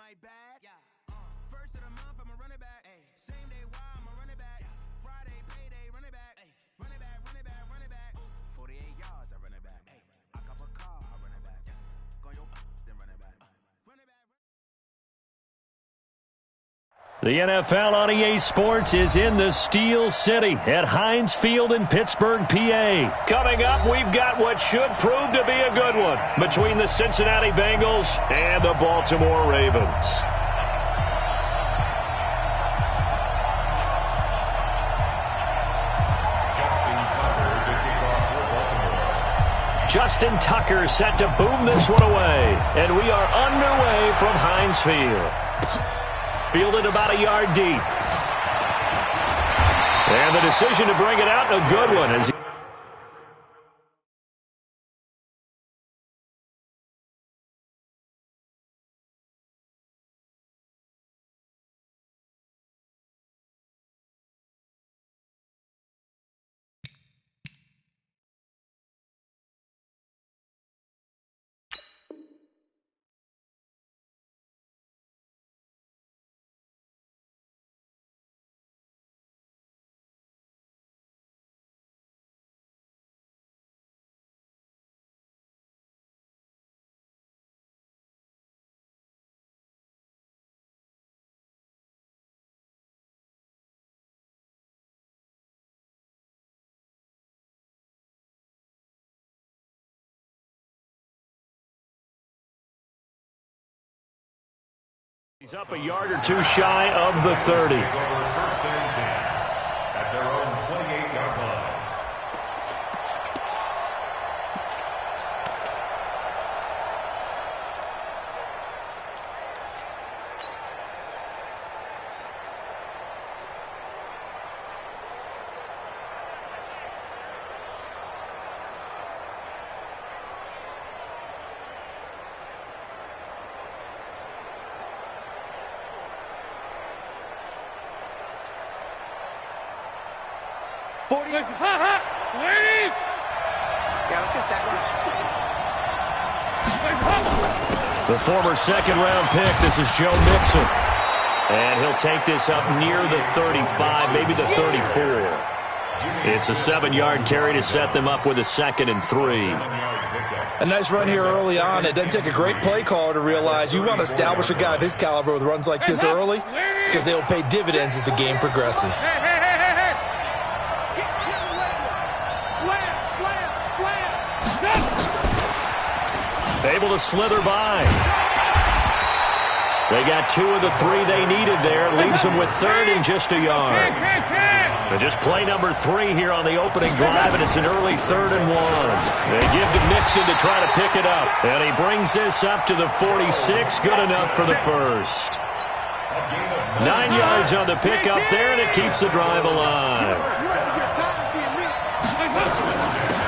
like bad. First of the month, I'm a running back. Same day, why I'm a running back. Friday, payday, running back. Running back, running back, running back. 48 yards, I run it back. I cop a car, I run it back. Go yo, then run it back. Run it back. The NFL on EA Sports is in the Steel City at Heinz Field in Pittsburgh, PA. Coming up, we've got what should prove to be a good one between the Cincinnati Bengals and the Baltimore Ravens. Justin Tucker set to boom this one away, and we are underway from Heinz Field. Fielded about a yard deep. And the decision to bring it out, a good one. As he's up a yard or two shy of the 30. First and 10 at their own 28-yard line. Yeah, let's go second. The former second-round pick, this is Joe Mixon. And he'll take this up near the 35, maybe the 34. It's a 7-yard carry to set them up with a 2nd and 3. A nice run here early on. It doesn't take a great play caller to realize you want to establish a guy of his caliber with runs like this early because they'll pay dividends as the game progresses. Able to slither by. They got 2 of the 3 they needed there. Leaves them with 3rd and just a yard. But just play number 3 here on the opening drive, and it's an early 3rd and 1. They give to Mixon to try to pick it up. And he brings this up to the 46. Good enough for the first. 9 yards on the pickup there, and it keeps the drive alive.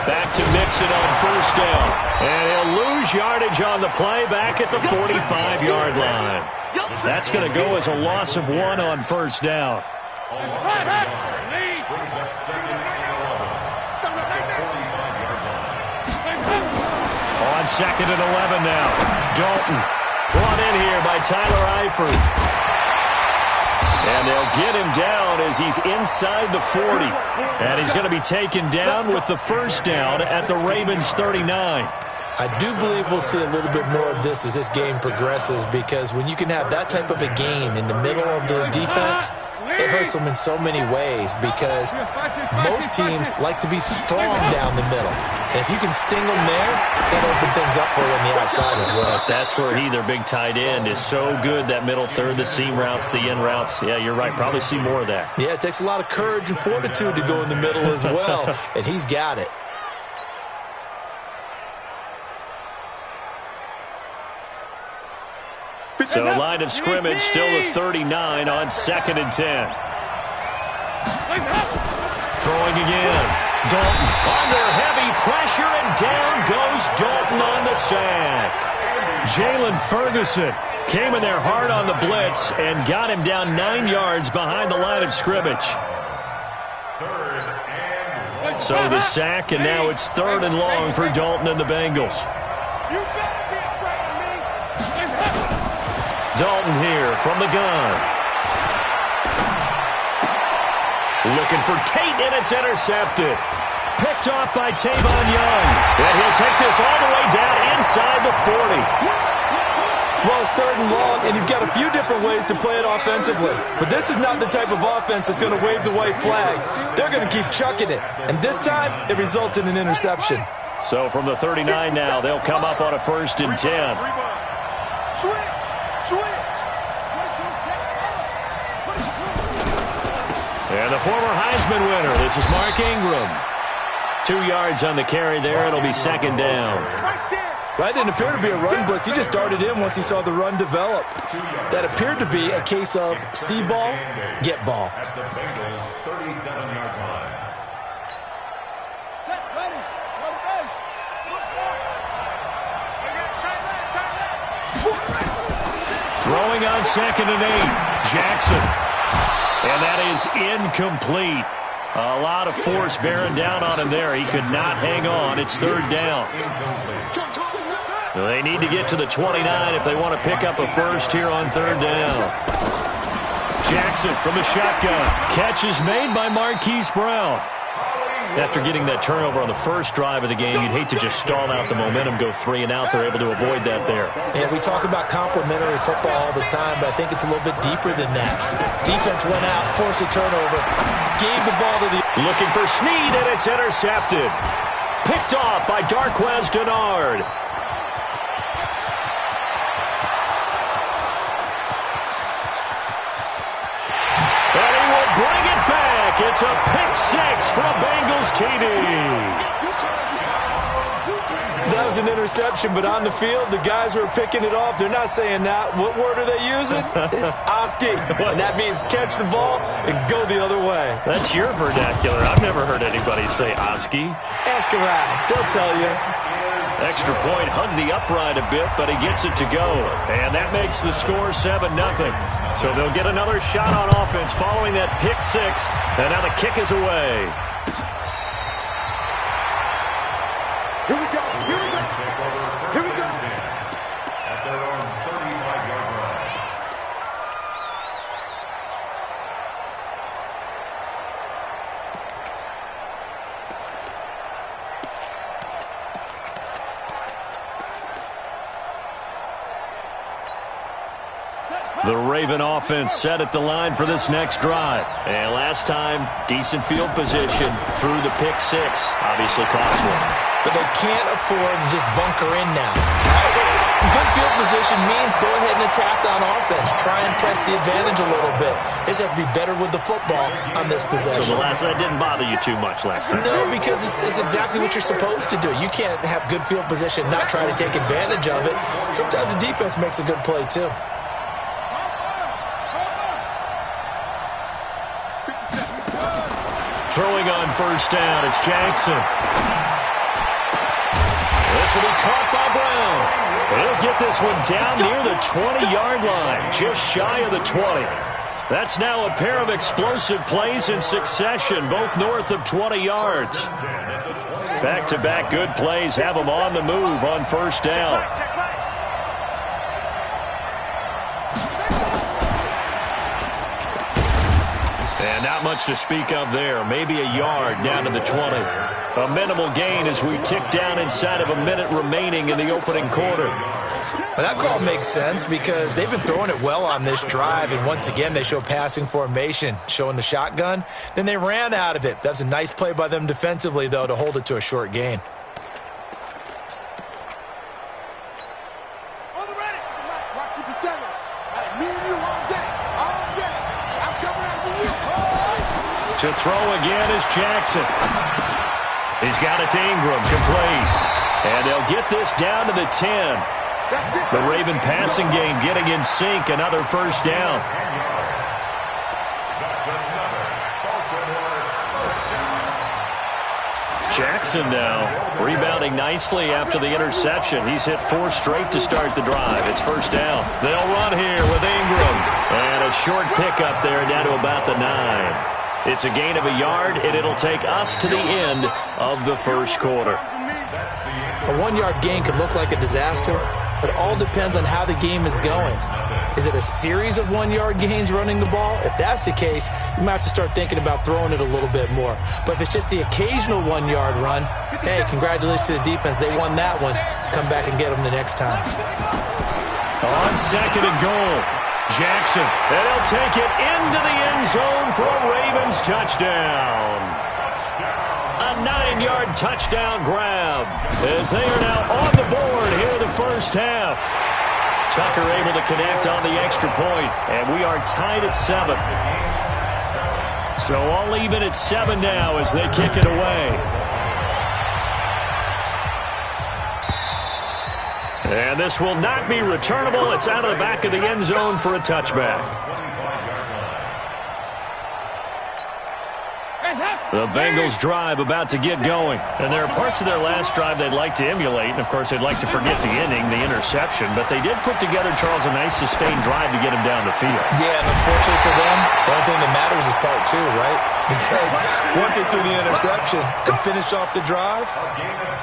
Back to Mixon on first down. And he'll lose yardage on the play back at the 45-yard line. That's going to go as a loss of 1 on first down. On 2nd and 11 now. Dalton brought in here by Tyler Eifert. And they'll get him down as he's inside the 40. And he's going to be taken down with the first down at the Ravens' 39. I do believe we'll see a little bit more of this as this game progresses because when you can have that type of a gain in the middle of the defense, it hurts them in so many ways because most teams like to be strong down the middle. And if you can sting them there, that'll open things up for you on the outside as well. That's where their big tight end, is so good, that middle third, the seam routes, the in routes. Yeah, you're right. Probably see more of that. Yeah, it takes a lot of courage and fortitude to go in the middle as well, and he's got it. So line of scrimmage still the 39 on 2nd and 10. Throwing again. Dalton under heavy pressure, and down goes Dalton on the sack. Jalen Ferguson came in there hard on the blitz and got him down 9 yards behind the line of scrimmage. So the sack, and now it's 3rd and long for Dalton and the Bengals. Dalton here from the gun. Looking for Tate, and it's intercepted. Picked off by Tavon Young. And he'll take this all the way down inside the 40. Well, it's 3rd and long, and you've got a few different ways to play it offensively. But this is not the type of offense that's going to wave the white flag. They're going to keep chucking it. And this time, it results in an interception. So from the 39 now, they'll come up on a 1st and 10. And the former Heisman winner, this is Mark Ingram. 2 yards on the carry there. It'll be 2nd down. That didn't appear to be a run blitz. He just darted in once he saw the run develop. That appeared to be a case of see ball, get ball. At the Bengals' 37-yard line. Set, ready, go to base. Throwing on 2nd and 8. Jackson. And that is incomplete. A lot of force bearing down on him there. He could not hang on. It's 3rd down. They need to get to the 29 if they want to pick up a first here on 3rd down. Jackson from the shotgun. Catch is made by Marquise Brown. After getting that turnover on the first drive of the game, you'd hate to just stall out the momentum, go 3 and out. They're able to avoid that there. Yeah, we talk about complementary football all the time, but I think it's a little bit deeper than that. Defense went out, forced a turnover, gave the ball to the... Looking for Snead, and it's intercepted. Picked off by Darquez Dennard. And he will bring it back. It's a pick 6 for a Bengals TD. That was an interception, but on the field, the guys who are picking it off, they're not saying that. What word are they using? It's Oski. And that means catch the ball and go the other way. That's your vernacular. I've never heard anybody say Oski. Ask around. They'll tell you. Extra point, hugged the upright a bit, but he gets it to go. And that makes the score 7-0. So they'll get another shot on offense following that pick 6. And now the kick is away. Here we go. Here we go. Here we go. At their own 35-yard line. The Raven offense set at the line for this next drive. And last time, decent field position through the pick 6. Obviously costly. But they can't afford to just bunker in now. Good field position means go ahead and attack on offense. Try and press the advantage a little bit. They just have to be better with the football on this possession. So the last one didn't bother you too much last time? No, because it's exactly what you're supposed to do. You can't have good field position, not try to take advantage of it. Sometimes the defense makes a good play, too. Throwing on 1st down, it's Jackson. This will be caught by Brown. He'll get this one down near the 20-yard line, just shy of the 20. That's now a pair of explosive plays in succession, both north of 20 yards. Back-to-back good plays have them on the move on 1st down. And not much to speak of there. Maybe a yard down to the 20. A minimal gain as we tick down inside of a minute remaining in the opening quarter. Well, that call makes sense because they've been throwing it well on this drive, and once again they show passing formation, showing the shotgun. Then they ran out of it. That's a nice play by them defensively, though, to hold it to a short gain. On the ready. Watch 57. Me and you all day. All day. I'm coming after you. To throw again is Jackson. He's got it to Ingram, complete. And they'll get this down to the 10. The Raven passing game getting in sync, another 1st down. Jackson now rebounding nicely after the interception. He's hit 4 straight to start the drive. It's 1st down. They'll run here with Ingram. And a short pickup there down to about the 9. It's a gain of a yard, and it'll take us to the end of the 1st quarter. A 1-yard gain could look like a disaster, but it all depends on how the game is going. Is it a series of 1-yard gains running the ball? If that's the case, you might have to start thinking about throwing it a little bit more. But if it's just the occasional 1-yard run, hey, congratulations to the defense. They won that one. Come back and get them the next time. On 2nd and goal, Jackson. And he'll take it into the end zone for a Ravens touchdown. A 9-yard touchdown grab as they are now on the board here in the first half. Tucker able to connect on the extra point, and we are tied at 7. So all even at 7 now as they kick it away. And this will not be returnable. It's out of the back of the end zone for a touchback. The Bengals drive about to get going. And there are parts of their last drive they'd like to emulate. And, of course, they'd like to forget the inning, the interception. But they did put together, Charles, a nice sustained drive to get him down the field. Yeah, and unfortunately for them, the only thing that matters is part 2, right? Because once they threw the interception and finished off the drive,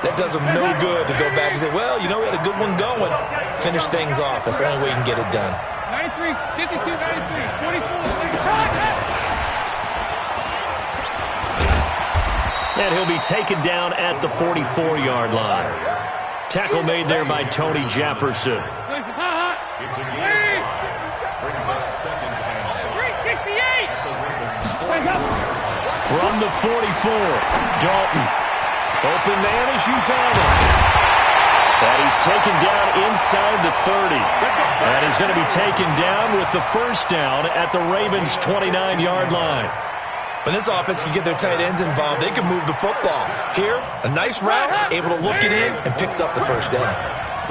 that does them no good to go back and say, well, you know, we had a good one going. Finish things off. That's the only way you can get it done. 93, 52, 93, 44. And he'll be taken down at the 44-yard line. Tackle made there by Tony Jefferson. It's a gain. Brings up 2nd and From the 44, Dalton. Open man is Uzama. And he's taken down inside the 30. And he's going to be taken down with the first down at the Ravens' 29-yard line. When this offense can get their tight ends involved, they can move the football. Here, a nice route, able to look it in, and picks up the first down.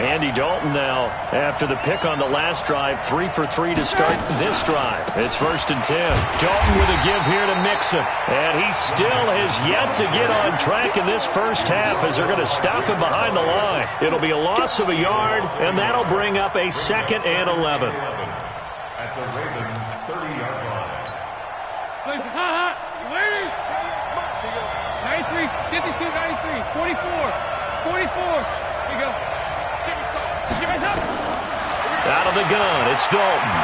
Andy Dalton now, after the pick on the last drive, 3 for 3 to start this drive. It's 1st and 10. Dalton with a give here to Mixon. And he still has yet to get on track in this first half as they're going to stop him behind the line. It'll be a loss of a yard, and that'll bring up a 2nd and 11. At the Ravens' 30-yard line. 93, 52, 93, 44, 44. Here you go. Give it up. Out of the gun, it's Dalton.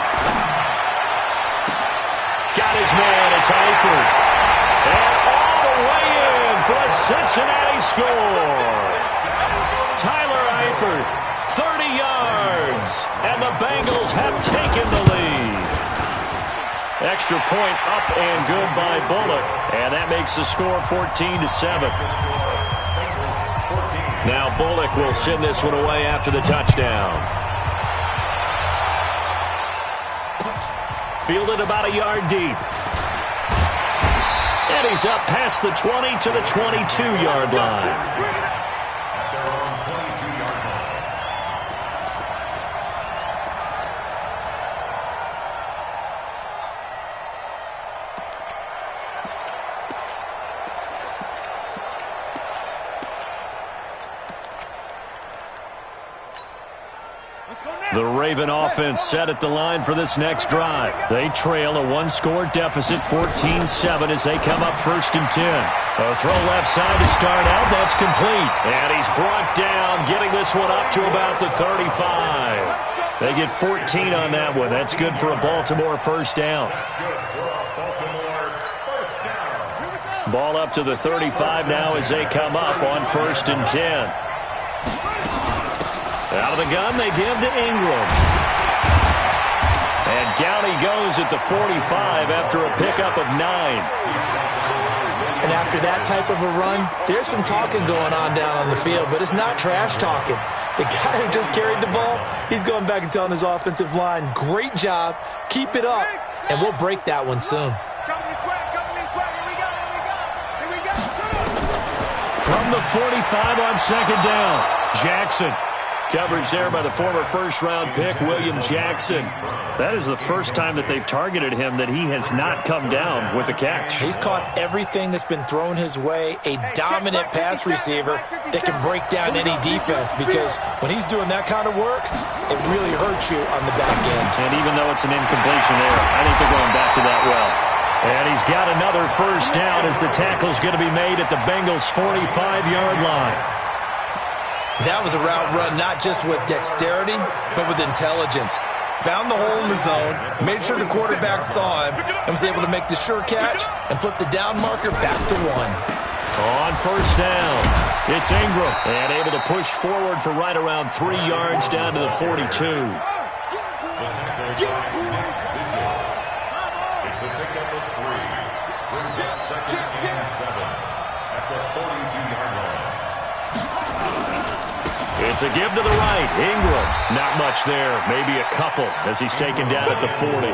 Got his man, it's Eifert. And all the way in for a Cincinnati score. Tyler Eifert, 30 yards. And the Bengals have taken the lead. Extra point up and good by Bullock. And that makes the score 14-7. Now Bullock will send this one away after the touchdown. Fielded about a yard deep. And he's up past the 20 to the 22-yard line. The Raven offense set at the line for this next drive. They trail a 1-score deficit, 14-7, as they come up 1st and 10. A throw left side to start out. That's complete. And he's brought down, getting this one up to about the 35. They get 14 on that one. That's good for a Baltimore first down. Ball up to the 35 now as they come up on 1st and 10. Out of the gun, they give to Ingram. And down he goes at the 45 after a pickup of 9. And after that type of a run, there's some talking going on down on the field, but it's not trash talking. The guy who just carried the ball, he's going back and telling his offensive line, great job, keep it up, and we'll break that one soon. From the 45 on 2nd down, Jackson. Coverage there by the former first-round pick, William Jackson. That is the first time that they've targeted him that he has not come down with a catch. He's caught everything that's been thrown his way, a dominant pass receiver that can break down any defense, because when he's doing that kind of work, it really hurts you on the back end. And even though it's an incompletion there, I think they're going back to that well. And he's got another first down as the tackle's going to be made at the Bengals' 45-yard line. That was a route run not just with dexterity, but with intelligence. found the hole in the zone, made sure the quarterback saw him, and was able to make the sure catch and flip the down marker back to 1. On first down, it's Ingram, and able to push forward for right around 3 yards down to the 42. It's a pickup of 3. Brings up 2nd and 7 at the 42-yard line. It's a give to the right. Ingram, not much there. Maybe a couple as he's taken down at the 40.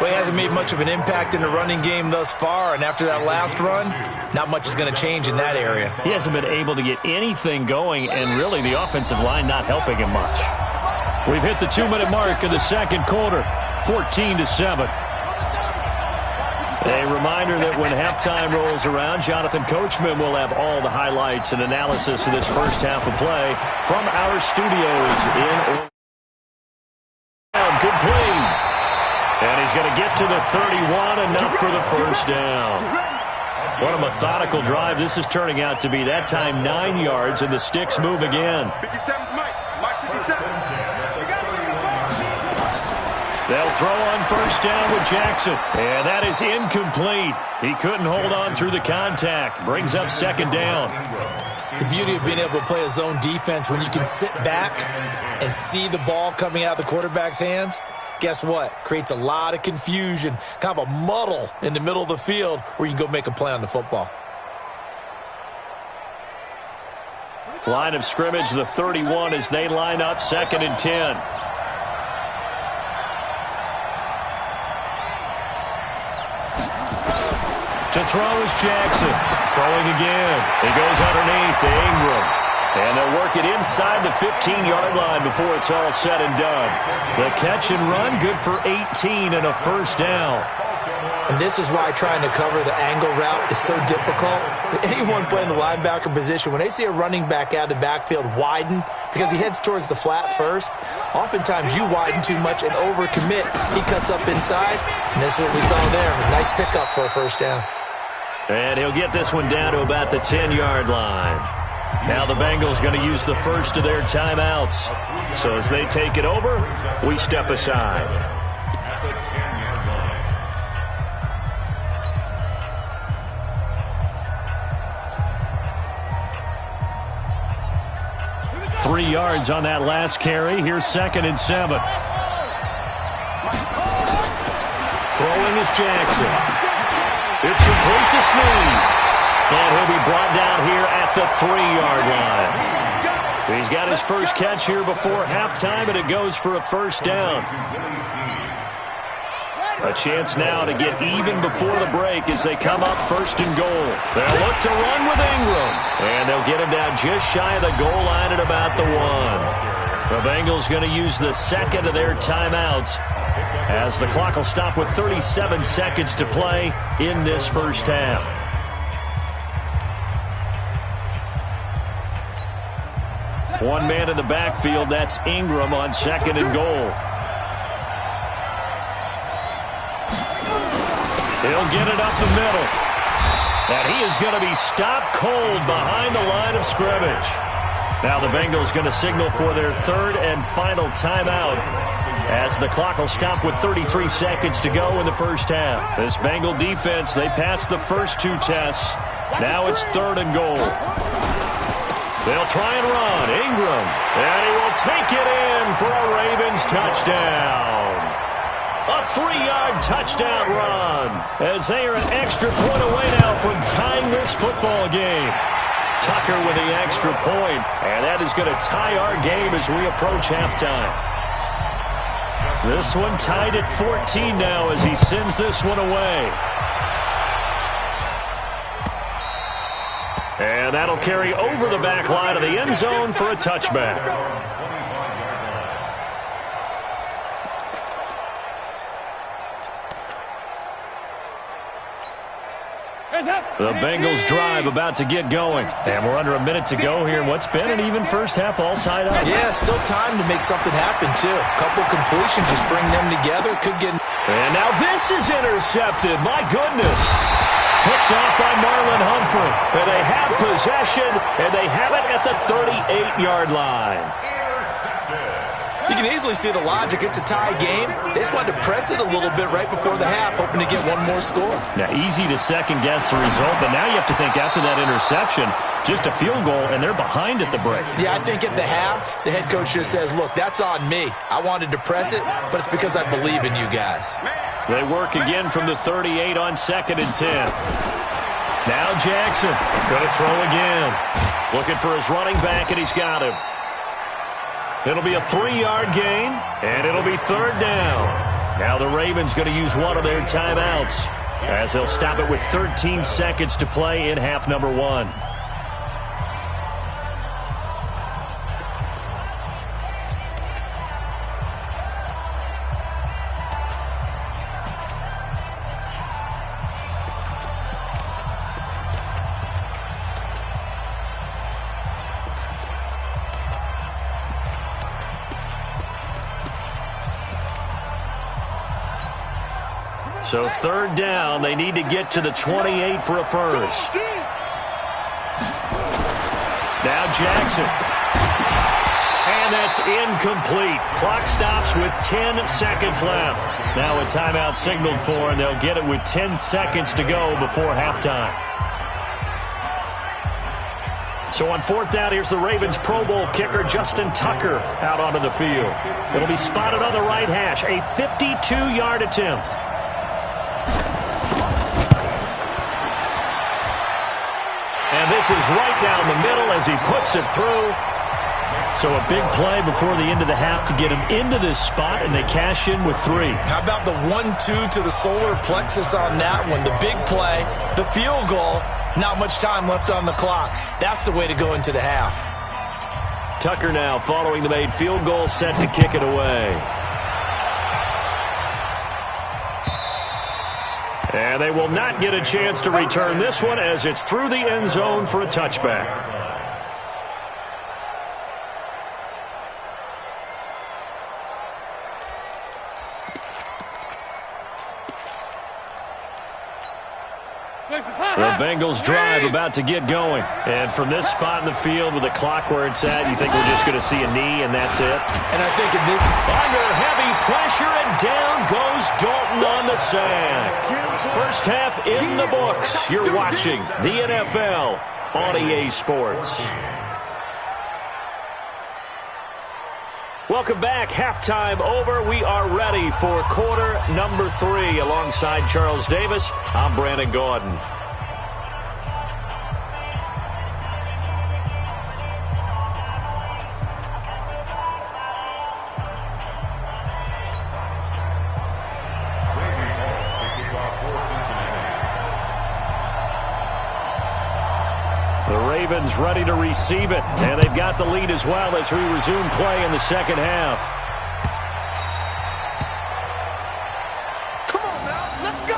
Well, he hasn't made much of an impact in the running game thus far, and after that last run, not much is going to change in that area. He hasn't been able to get anything going, and really the offensive line not helping him much. We've hit the 2-minute mark in the second quarter, 14-7. A reminder that when halftime rolls around, Jonathan Coachman will have all the highlights and analysis of this first half of play from our studios in Orlando. Complete. And he's going to get to the 31, enough for the first down. What a methodical drive this is turning out to be. That time 9 yards, and the sticks move again. 57's Mike. Mike 57. They'll throw on first down with Jackson. And that is incomplete. He couldn't hold on through the contact. Brings up second down. The beauty of being able to play a zone defense when you can sit back and see the ball coming out of the quarterback's hands, guess what? Creates a lot of confusion, kind of a muddle in the middle of the field where you can go make a play on the football. Line of scrimmage, the 31 as they line up, 2nd and 10. To throw is Jackson. Throwing again. He goes underneath to Ingram. And they'll work it inside the 15-yard line before it's all said and done. The catch and run, good for 18 and a first down. And this is why trying to cover the angle route is so difficult. Anyone playing the linebacker position, when they see a running back out of the backfield widen, because he heads towards the flat first, oftentimes you widen too much and overcommit. He cuts up inside, and that's what we saw there. A nice pickup for a first down. And he'll get this one down to about the 10-yard line. Now the Bengals going to use the first of their timeouts. So as they take it over, we step aside. At the 10-yard line. 3 yards on that last carry. Here's 2nd and 7. Throwing is Jackson. It's complete to Snead. And he'll be brought down here at the 3-yard line. He's got his first catch here before halftime, and it goes for a first down. A chance now to get even before the break as they come up 1st and goal. They'll look to run with Ingram. And they'll get him down just shy of the goal line at about the 1. The Bengals going to use the 2nd of their timeouts as the clock will stop with 37 seconds to play in this first half. One man in the backfield, that's Ingram on 2nd and goal. He'll get it up the middle. And he is going to be stopped cold behind the line of scrimmage. Now the Bengals going to signal for their 3rd and final timeout as the clock will stop with 33 seconds to go in the first half. This Bengal defense, they passed the first 2 tests. Now it's 3rd and goal. They'll try and run. Ingram. And he will take it in for a Ravens touchdown. A 3-yard touchdown run as they are an extra point away now from tying this football game. Tucker with the extra point, and that is going to tie our game as we approach halftime. This one tied at 14 now as he sends this one away. And that'll carry over the back line of the end zone for a touchback. The Bengals drive about to get going. And we're under a minute to go here in what's been an even first half, all tied up. Yeah, still time to make something happen, too. A couple completions, you string them together, could get... And now this is intercepted. My goodness. Picked off by Marlon Humphrey. And they have possession, and they have it at the 38-yard line. You can easily see the logic. It's a tie game. They just wanted to press it a little bit right before the half, hoping to get one more score. Now, easy to second-guess the result, but now you have to think after that interception, just a field goal, and they're behind at the break. Yeah, I think at the half, the head coach just says, look, that's on me. I wanted to press it, but it's because I believe in you guys. They work again from the 38 on 2nd and 10. Now Jackson going to throw again. Looking for his running back, and he's got him. It'll be a 3-yard gain, and it'll be 3rd down. Now the Ravens going to use one of their timeouts as they'll stop it with 13 seconds to play in half number 1. So 3rd down, they need to get to the 28 for a first. Now Jackson. And that's incomplete. Clock stops with 10 seconds left. Now a timeout signaled for, and they'll get it with 10 seconds to go before halftime. So on 4th down, here's the Ravens Pro Bowl kicker, Justin Tucker, out onto the field. It'll be spotted on the right hash, a 52-yard attempt. And this is right down the middle as he puts it through. So a big play before the end of the half to get him into this spot, and they cash in with 3. How about the 1-2 to the solar plexus on that one? The big play, the field goal, not much time left on the clock. That's the way to go into the half. Tucker now following the made field goal, set to kick it away. And they will not get a chance to return this one as it's through the end zone for a touchback. The Bengals drive about to get going. And from this spot in the field with the clock where it's at, you think we're just going to see a knee and that's it? And I think in this... Under heavy pressure, and down goes Dalton on the sack. First half in the books. You're watching the NFL on EA Sports. Welcome back. Halftime over. We are ready for quarter number 3. Alongside Charles Davis, I'm Brandon Gordon. Ravens ready to receive it, and they've got the lead as well as we resume play in the second half. Come on now, let's go.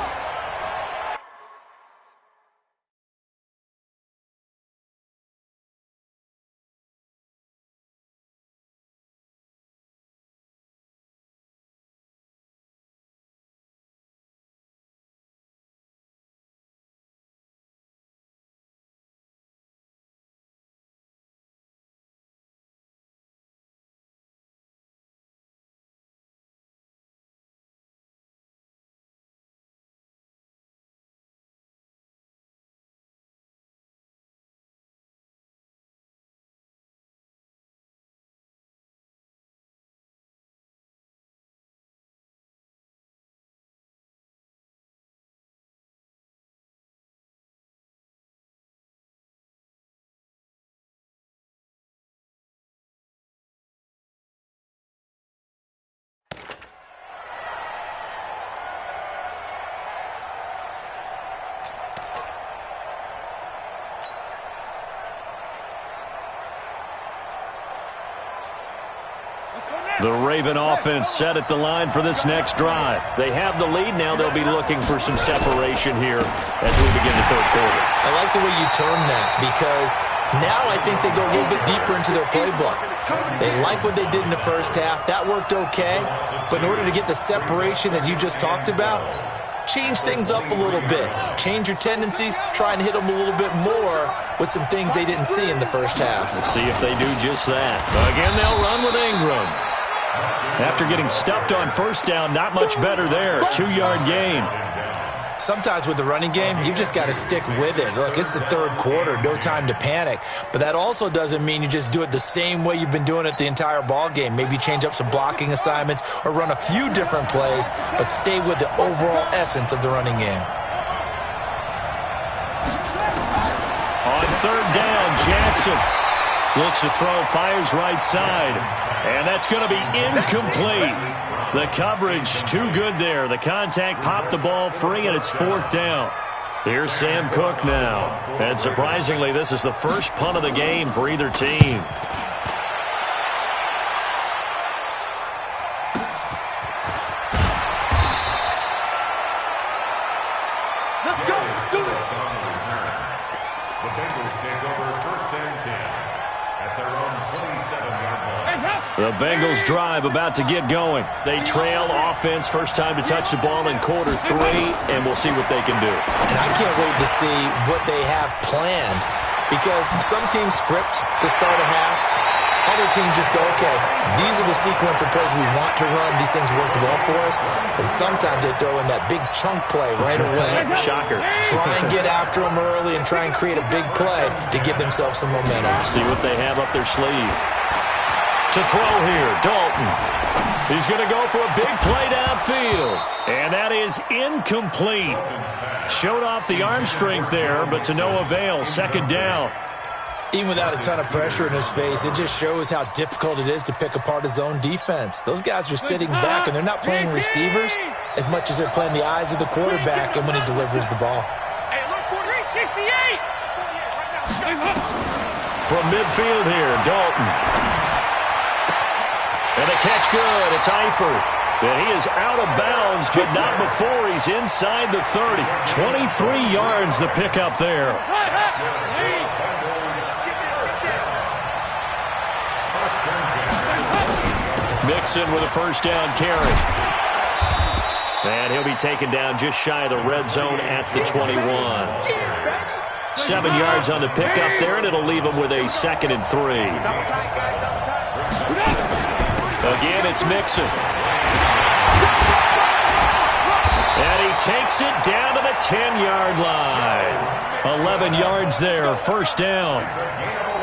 The Raven offense set at the line for this next drive. They have the lead. Now they'll be looking for some separation here as we begin the third quarter. I like the way you term that, because now I think they go a little bit deeper into their playbook. They like what they did in the first half. That worked okay. But in order to get the separation that you just talked about, change things up a little bit. Change your tendencies. Try and hit them a little bit more with some things they didn't see in the first half. We'll see if they do just that. Again, they'll run with Ingram. After getting stuffed on first down, not much better there. 2-yard gain. Sometimes with the running game, you've just got to stick with it. Look, it's the third quarter, no time to panic. But that also doesn't mean you just do it the same way you've been doing it the entire ball game. Maybe change up some blocking assignments or run a few different plays, but stay with the overall essence of the running game. On third down, Jackson looks to throw, fires right side, and that's going to be incomplete. The coverage too good there. The contact popped the ball free, and it's fourth down. Here's Sam Cook now. And surprisingly, this is the first punt of the game for either team. Let's go. Let's do it. The Bengals take over first and 10 at their own 27-yard line. The Bengals drive about to get going. They trail offense, first time to touch the ball in quarter 3, and we'll see what they can do. And I can't wait to see what they have planned, because some teams script to start a half. Other teams just go, okay, these are the sequence of plays we want to run. These things worked well for us. And sometimes they throw in that big chunk play right away. Shocker. Try and get after them early and try and create a big play to give themselves some momentum. See what they have up their sleeve. To throw here, Dalton. He's going to go for a big play downfield. And that is incomplete. Showed off the arm strength there, but to no avail. Second down. Even without a ton of pressure in his face, it just shows how difficult it is to pick apart his own defense. Those guys are sitting back, and they're not playing receivers as much as they're playing the eyes of the quarterback and when he delivers the ball. From midfield here, Dalton. And a catch good. It's Eifert. And he is out of bounds, but not before he's inside the 30. 23 yards the pickup there. Mixon with a first down carry. And he'll be taken down just shy of the red zone at the 21. 7 yards on the pickup there, and it'll leave him with a 2nd and 3. Again, it's Mixon. And he takes it down to the 10-yard line. 11 yards there, first down.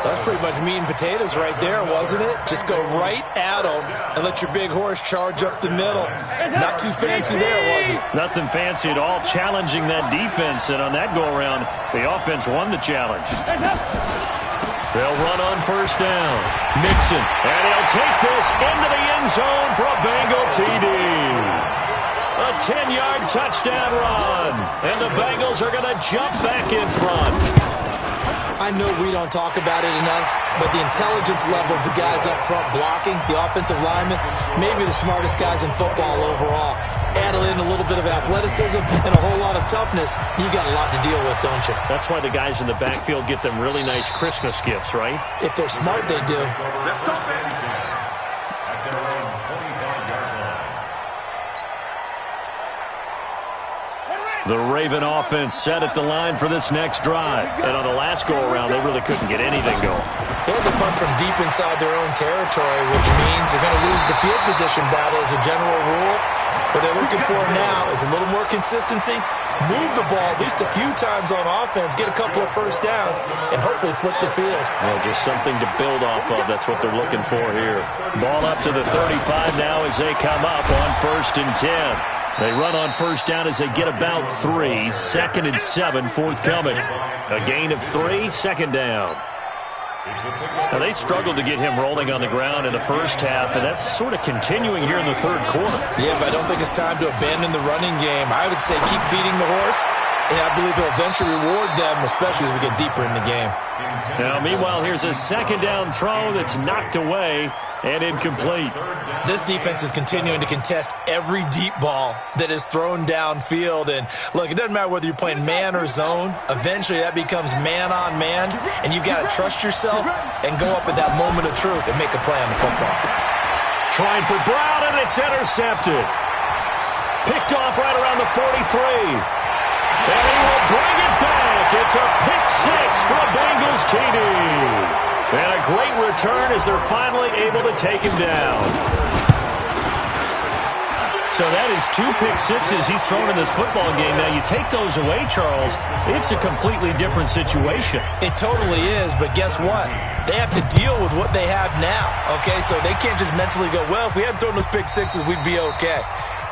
That's pretty much meat and potatoes right there, wasn't it? Just go right at him and let your big horse charge up the middle. Not too fancy there, was it? Nothing fancy at all, challenging that defense, and on that go-around, the offense won the challenge. They'll run on first down. Mixon, and he'll take this into the end zone for a Bengal TD. A 10-yard touchdown run, and the Bengals are going to jump back in front. I know we don't talk about it enough, but the intelligence level of the guys up front blocking, the offensive linemen, maybe the smartest guys in football overall. Add in a little bit of athleticism and a whole lot of toughness, you got a lot to deal with, don't you? That's why the guys in the backfield get them really nice Christmas gifts, right? If they're smart, they do. The Raven offense set at the line for this next drive. And on the last go-around, they really couldn't get anything going. They had to punt from deep inside their own territory, which means they're going to lose the field position battle as a general rule. What they're looking for now is a little more consistency, move the ball at least a few times on offense, get a couple of first downs, and hopefully flip the field. Well, just something to build off of. That's what they're looking for here. Ball up to the 35 now as they come up on 1st and 10. They run on first down as they get about 3. 2nd and 7 forthcoming. A gain of 3, 2nd down. Now, they struggled to get him rolling on the ground in the first half, and that's sort of continuing here in the third quarter. Yeah, but I don't think it's time to abandon the running game. I would say keep feeding the horse, and I believe he'll eventually reward them, especially as we get deeper in the game. Now, meanwhile, here's a 2nd down throw that's knocked away and incomplete. This defense is continuing to contest every deep ball that is thrown downfield. And look, it doesn't matter whether you're playing man or zone. Eventually, that becomes man on man, and you've got to trust yourself and go up at that moment of truth and make a play on the football. Trying for Brown, and it's intercepted. Picked off right around the 43. And he will bring it back. It's a pick 6 for a Bengals TD. And a great return as they're finally able to take him down. So that is 2 pick sixes he's thrown in this football game. Now, you take those away, Charles, it's a completely different situation. It totally is, but guess what? They have to deal with what they have now, okay? So they can't just mentally go, well, if we hadn't thrown those pick sixes, we'd be okay.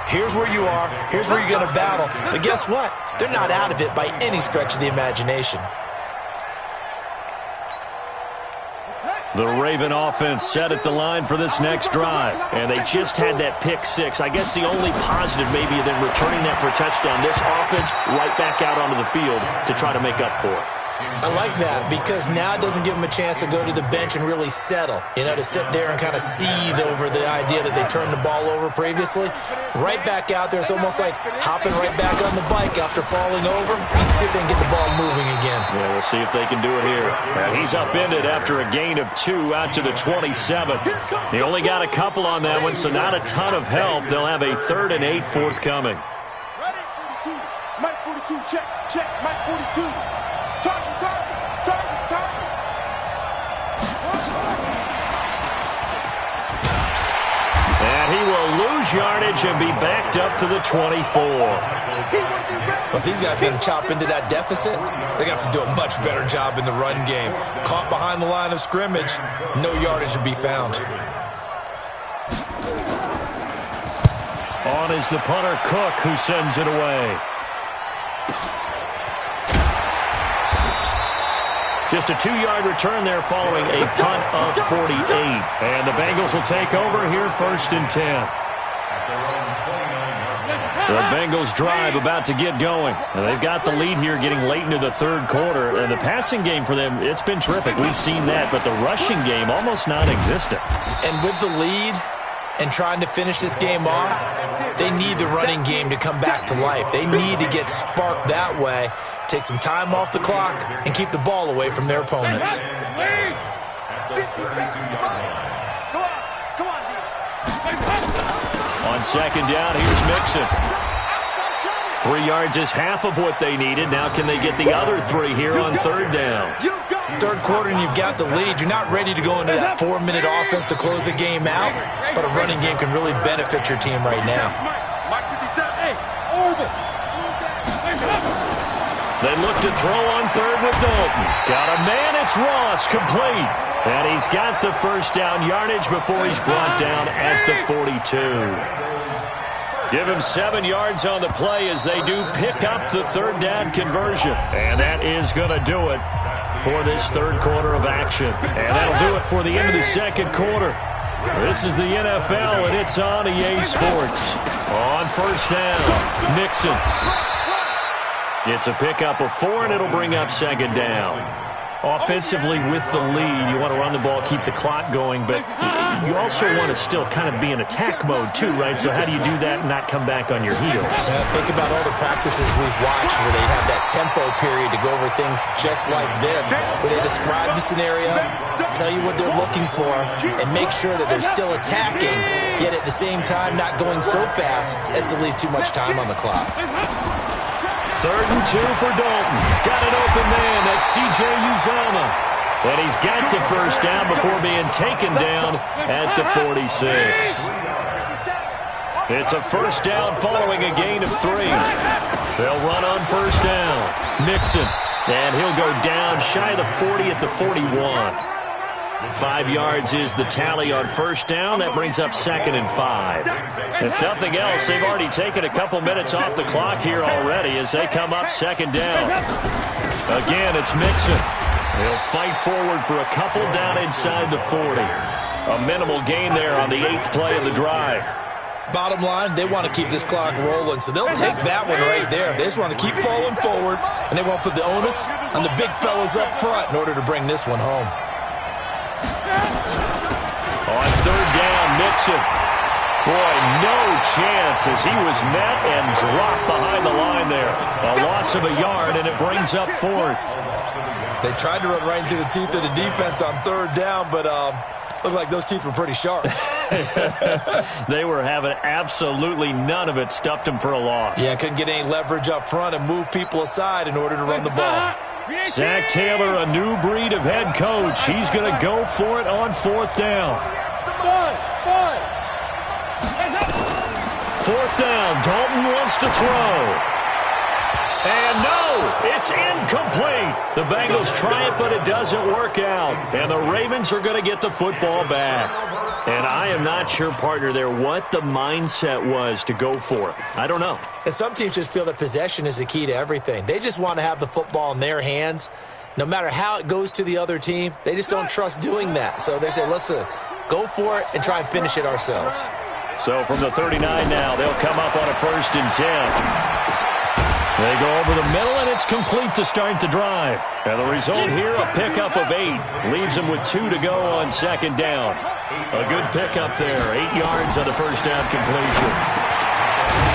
Here's where you are. Here's where you're going to battle. But guess what? They're not out of it by any stretch of the imagination. The Raven offense set at the line for this next drive. And they just had that pick 6. I guess the only positive maybe than returning that for a touchdown. This offense right back out onto the field to try to make up for it. I like that because now it doesn't give them a chance to go to the bench and really settle, to sit there and kind of seethe over the idea that they turned the ball over previously. Right back out there, it's almost like hopping right back on the bike after falling over. You can see if they can get the ball moving again. Yeah, we'll see if they can do it here. And he's upended after a gain of 2 out to the 27. He only got a couple on that one, so not a ton of help. They'll have a 3rd and 8 forthcoming. Ready? 42. Mike 42, check, Mike 42. Target. And he will lose yardage and be backed up to the 24. But if these guys are going to chop into that deficit, they're going to have to do a much better job in the run game. Caught behind the line of scrimmage, no yardage to be found. On is the punter, Cook, who sends it away. Just a 2-yard return there following a punt of 48. And the Bengals will take over here 1st and 10. The Bengals drive about to get going. And they've got the lead here getting late into the 3rd quarter. And the passing game for them, it's been terrific. We've seen that. But the rushing game, almost non-existent. And with the lead and trying to finish this game off, they need the running game to come back to life. They need to get sparked that way. Take some time off the clock and keep the ball away from their opponents. On 2nd down, here's Mixon. 3 yards is half of what they needed. Now can they get the other 3 here on 3rd down? 3rd quarter and you've got the lead. You're not ready to go into that 4-minute offense to close the game out, but a running game can really benefit your team right now. They look to throw on 3rd with Dalton. Got a man, it's Ross, complete. And he's got the 1st down yardage before he's brought down at the 42. Give him 7 yards on the play as they do pick up the 3rd down conversion. And that is going to do it for this 3rd quarter of action. And that'll do it for the end of the 2nd quarter. This is the NFL, and it's on EA Sports. On 1st down, Mixon. It's a pickup of 4, and it'll bring up 2nd down. Offensively with the lead, you want to run the ball, keep the clock going, but you also want to still kind of be in attack mode too, right? So how do you do that and not come back on your heels? Think about all the practices we've watched where they have that tempo period to go over things just like this, where they describe the scenario, tell you what they're looking for, and make sure that they're still attacking, yet at the same time not going so fast as to leave too much time on the clock. 3rd and 2 for Dalton. Got an open man. That's C.J. Uzomah. And he's got the 1st down before being taken down at the 46. It's a 1st down following a gain of 3. They'll run on 1st down. Mixon. And he'll go down shy of the 40 at the 41. 5 yards is the tally on 1st down. That brings up 2nd and 5. If nothing else, they've already taken a couple minutes off the clock here already as they come up 2nd down. Again, it's Mixon. He'll fight forward for a couple down inside the 40. A minimal gain there on the 8th play of the drive. Bottom line, they want to keep this clock rolling, so they'll take that one right there. They just want to keep falling forward, and they won't put the onus on the big fellas up front in order to bring this one home. On 3rd down, Mixon. Boy, no chance as he was met and dropped behind the line there. A loss of a yard, and it brings up 4th. They tried to run right into the teeth of the defense on 3rd down, but looked like those teeth were pretty sharp. They were having absolutely none of it. Stuffed them for a loss. Yeah, couldn't get any leverage up front and move people aside in order to run the ball. Zach Taylor, a new breed of head coach. He's going to go for it on 4th down. 4th down. Dalton wants to throw. And no, it's incomplete. The Bengals try it, but it doesn't work out. And the Ravens are going to get the football back. And I am not sure, partner, there what the mindset was to go for it. I don't know. And some teams just feel that possession is the key to everything. They just want to have the football in their hands. No matter how it goes to the other team, they just don't trust doing that. So they say, let's go for it and try and finish it ourselves. So from the 39 now, they'll come up on a 1st and 10. They go over the middle, and it's complete to start the drive. And the result here, a pickup of 8. Leaves them with 2 to go on 2nd down. A good pickup there. 8 yards on the 1st down completion.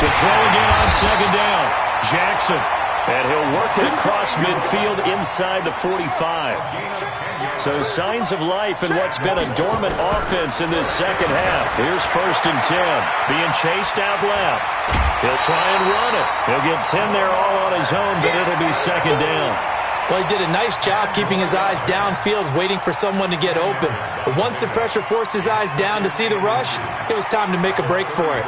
To throw again on 2nd down. Jackson. And he'll work it across midfield inside the 45. So signs of life in what's been a dormant offense in this 2nd half. Here's 1st and 10. Being chased out left. He'll try and run it. He'll get 10 there all on his own, but it'll be 2nd down. Well, he did a nice job keeping his eyes downfield, waiting for someone to get open. But once the pressure forced his eyes down to see the rush, it was time to make a break for it.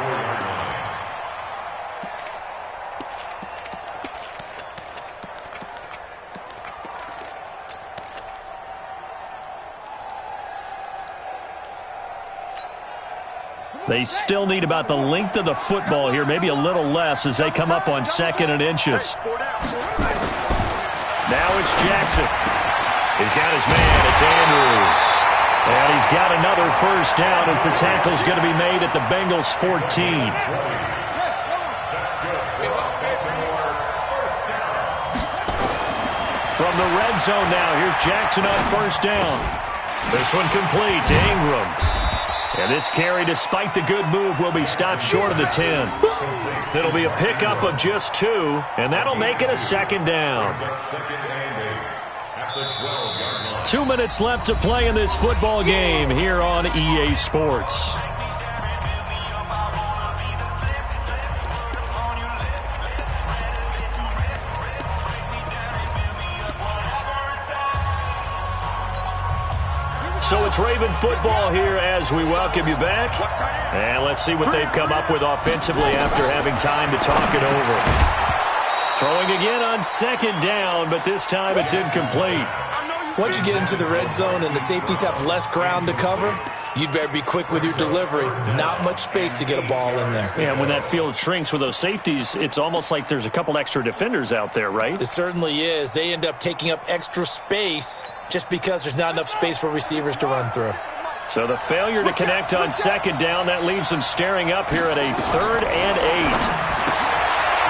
They still need about the length of the football here, maybe a little less as they come up on 2nd and inches. Now it's Jackson. He's got his man. It's Andrews. And he's got another 1st down as the tackle's going to be made at the Bengals 14. From the red zone now, here's Jackson on 1st down. This one complete to Ingram. And this carry, despite the good move, will be stopped short of the 10. It'll be a pickup of just 2, and that'll make it a 2nd down. 2 minutes left to play in this football game here on EA Sports. So it's Raven football here as we welcome you back. And let's see what they've come up with offensively after having time to talk it over. Throwing again on 2nd down, but this time it's incomplete. Once you get into the red zone and the safeties have less ground to cover, you'd better be quick with your delivery. Not much space to get a ball in there. Yeah, when that field shrinks with those safeties, it's almost like there's a couple extra defenders out there, right? It certainly is. They end up taking up extra space just because there's not enough space for receivers to run through. So the failure to connect on 2nd down, that leaves them staring up here at a 3rd and 8.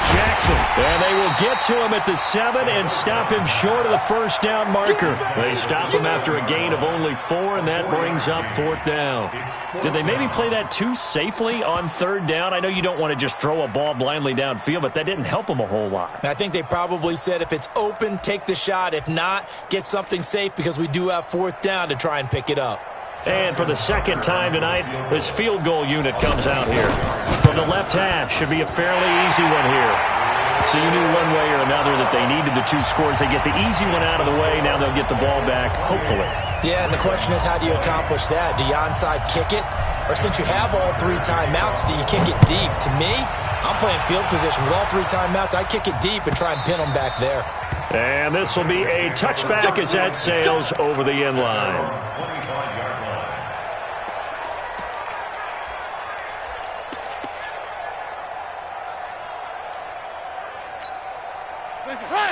Jackson, and they will get to him at the 7 and stop him short of the 1st down marker. They stop him after a gain of only 4, and that brings up 4th down. Did they maybe play that too safely on 3rd down? I know you don't want to just throw a ball blindly downfield, but that didn't help them a whole lot. I think they probably said if it's open, take the shot. If not, get something safe because we do have 4th down to try and pick it up. And for the 2nd time tonight, this field goal unit comes out here. From the left hash, should be a fairly easy one here. So you knew one way or another that they needed the 2 scores. They get the easy one out of the way. Now they'll get the ball back, hopefully. Yeah, and the question is, how do you accomplish that? Do you onside kick it? Or since you have all 3 timeouts, do you kick it deep? To me, I'm playing field position. With all 3 timeouts, I kick it deep and try and pin them back there. And this will be a touchback as that sails over the end line.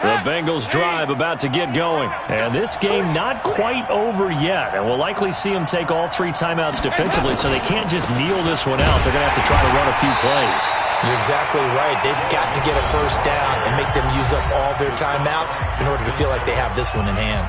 The Bengals drive about to get going. And this game not quite over yet. And we'll likely see them take all 3 timeouts defensively, so they can't just kneel this one out. They're going to have to try to run a few plays. You're exactly right. They've got to get a 1st down and make them use up all their timeouts in order to feel like they have this one in hand.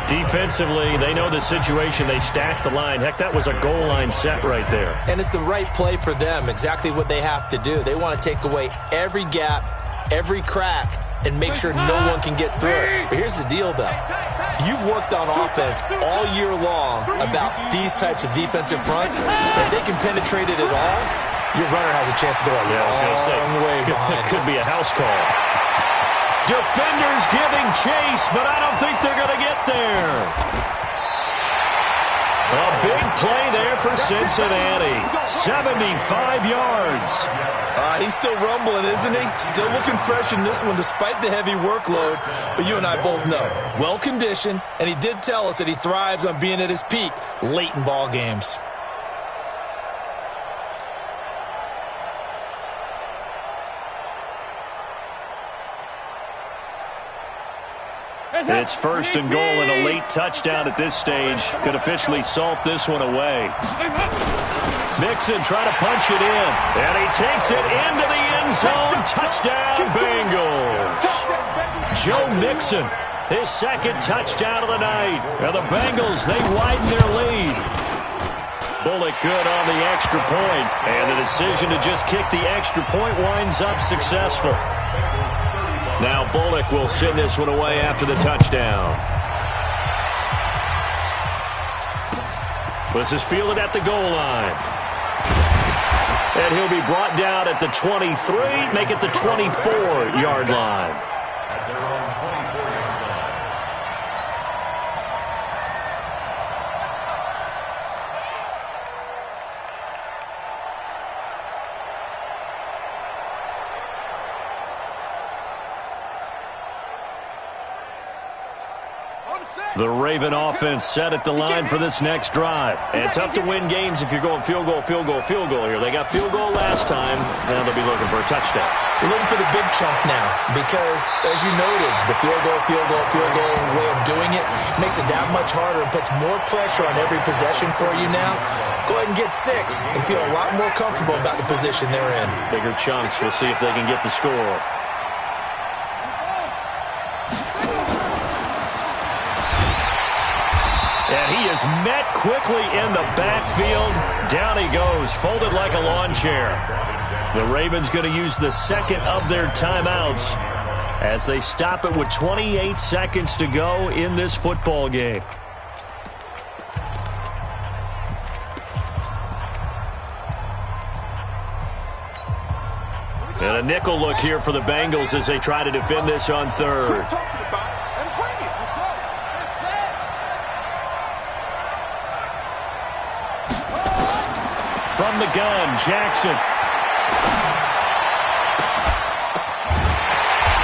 Defensively, they know the situation. They stack the line. Heck, that was a goal line set right there. And it's the right play for them, exactly what they have to do. They want to take away every gap, every crack, and make sure no one can get through it. But here's the deal, though. You've worked on offense all year long about these types of defensive fronts. If they can penetrate it at all, your runner has a chance to go a long way behind. Could be a house call. Defenders giving chase, but I don't think they're going to get there. A big play there for Cincinnati. 75 yards. He's still rumbling, isn't he? Still looking fresh in this one despite the heavy workload. But you and I both know, well-conditioned, and he did tell us that he thrives on being at his peak late in ball games. It's first and goal and a late touchdown at this stage. Could officially salt this one away. Mixon trying to punch it in. And he takes it into the end zone. Touchdown, Bengals. Joe Mixon, his second touchdown of the night. And the Bengals, they widen their lead. Bullock good on the extra point. And the decision to just kick the extra point winds up successful. Now Bullock will send this one away after the touchdown. This is fielded at the goal line. And he'll be brought down at the 23, make it the 24-yard line. At their own 24-yard line. The Raven offense set at the line for this next drive. And tough to win games if you're going field goal, field goal, field goal here. They got field goal last time. Now they'll be looking for a touchdown. They're looking for the big chunk now because, as you noted, the field goal way of doing it makes it that much harder and puts more pressure on every possession for you now. Go ahead and get 6 and feel a lot more comfortable about the position they're in. Bigger chunks. We'll see if they can get the score. And he is met quickly in the backfield. Down he goes, folded like a lawn chair. The Ravens going to use the second of their timeouts as they stop it with 28 seconds to go in this football game. And a nickel look here for the Bengals as they try to defend this on third. From the gun, Jackson.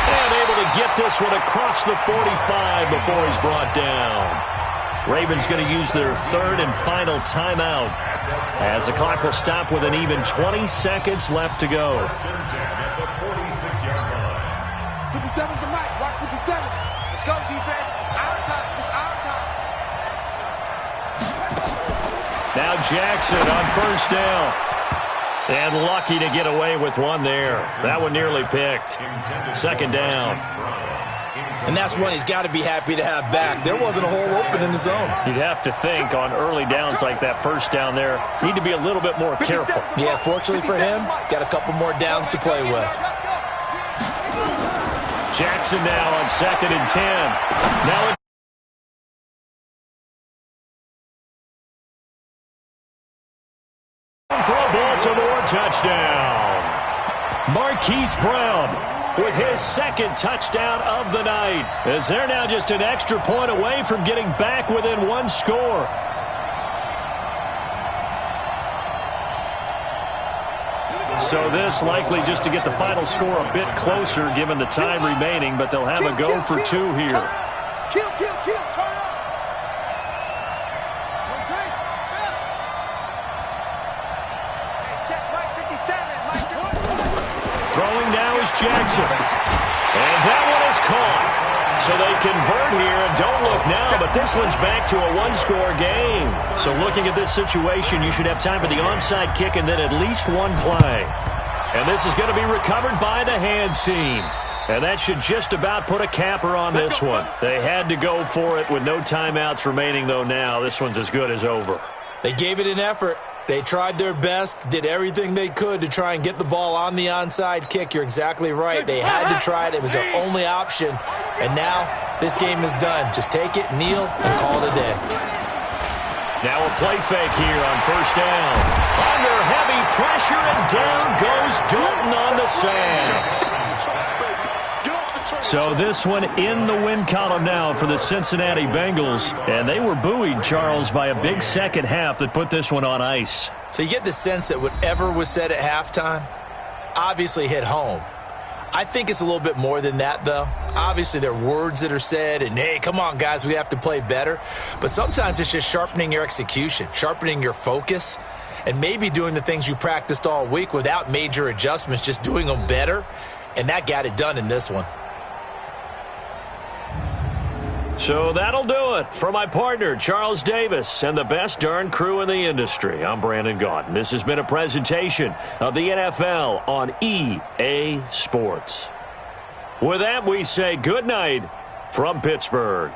And able to get this one across the 45 before he's brought down. Ravens going to use their third and final timeout as the clock will stop with an even 20 seconds left to go. 57's the mic. Watch 57. Let's go, defense. Our time. It's our time. Now Jackson on first down. And lucky to get away with one there. That one nearly picked. Second down. And that's one he's got to be happy to have back. There wasn't a hole open in the zone. You'd have to think on early downs like that first down there, need to be a little bit more careful. Yeah, fortunately for him, got a couple more downs to play with. Jackson now on second and 10. Now for a Baltimore touchdown. Marquise Brown with his second touchdown of the night, as they're now just an extra point away from getting back within one score. So this likely just to get the final score a bit closer given the time remaining, but they'll have a go for two here. Kill, turn up. Check Mike 57. Throwing now is Jackson. And that one is caught. So they convert here and don't look now, but this one's back to a one-score game. So looking at this situation, you should have time for the onside kick and then at least one play. And this is going to be recovered by the hands team. And that should just about put a capper on this one. They had to go for it with no timeouts remaining, though now. This one's as good as over. They gave it an effort. They tried their best, did everything they could to try and get the ball on the onside kick. You're exactly right. They had to try it. It was their only option. And now this game is done. Just take it, kneel, and call it a day. Now a play fake here on first down. Under heavy pressure, and down goes Dalton on the sand. Get off the track. So this one in the win column now for the Cincinnati Bengals. And they were buoyed, Charles, by a big second half that put this one on ice. So you get the sense that whatever was said at halftime obviously hit home. I think it's a little bit more than that, though. Obviously, there are words that are said, and, hey, come on, guys, we have to play better. But sometimes it's just sharpening your execution, sharpening your focus, and maybe doing the things you practiced all week without major adjustments, just doing them better. And that got it done in this one. So that'll do it for my partner, Charles Davis, and the best darn crew in the industry. I'm Brandon Gaudin. This has been a presentation of the NFL on EA Sports. With that, we say good night from Pittsburgh.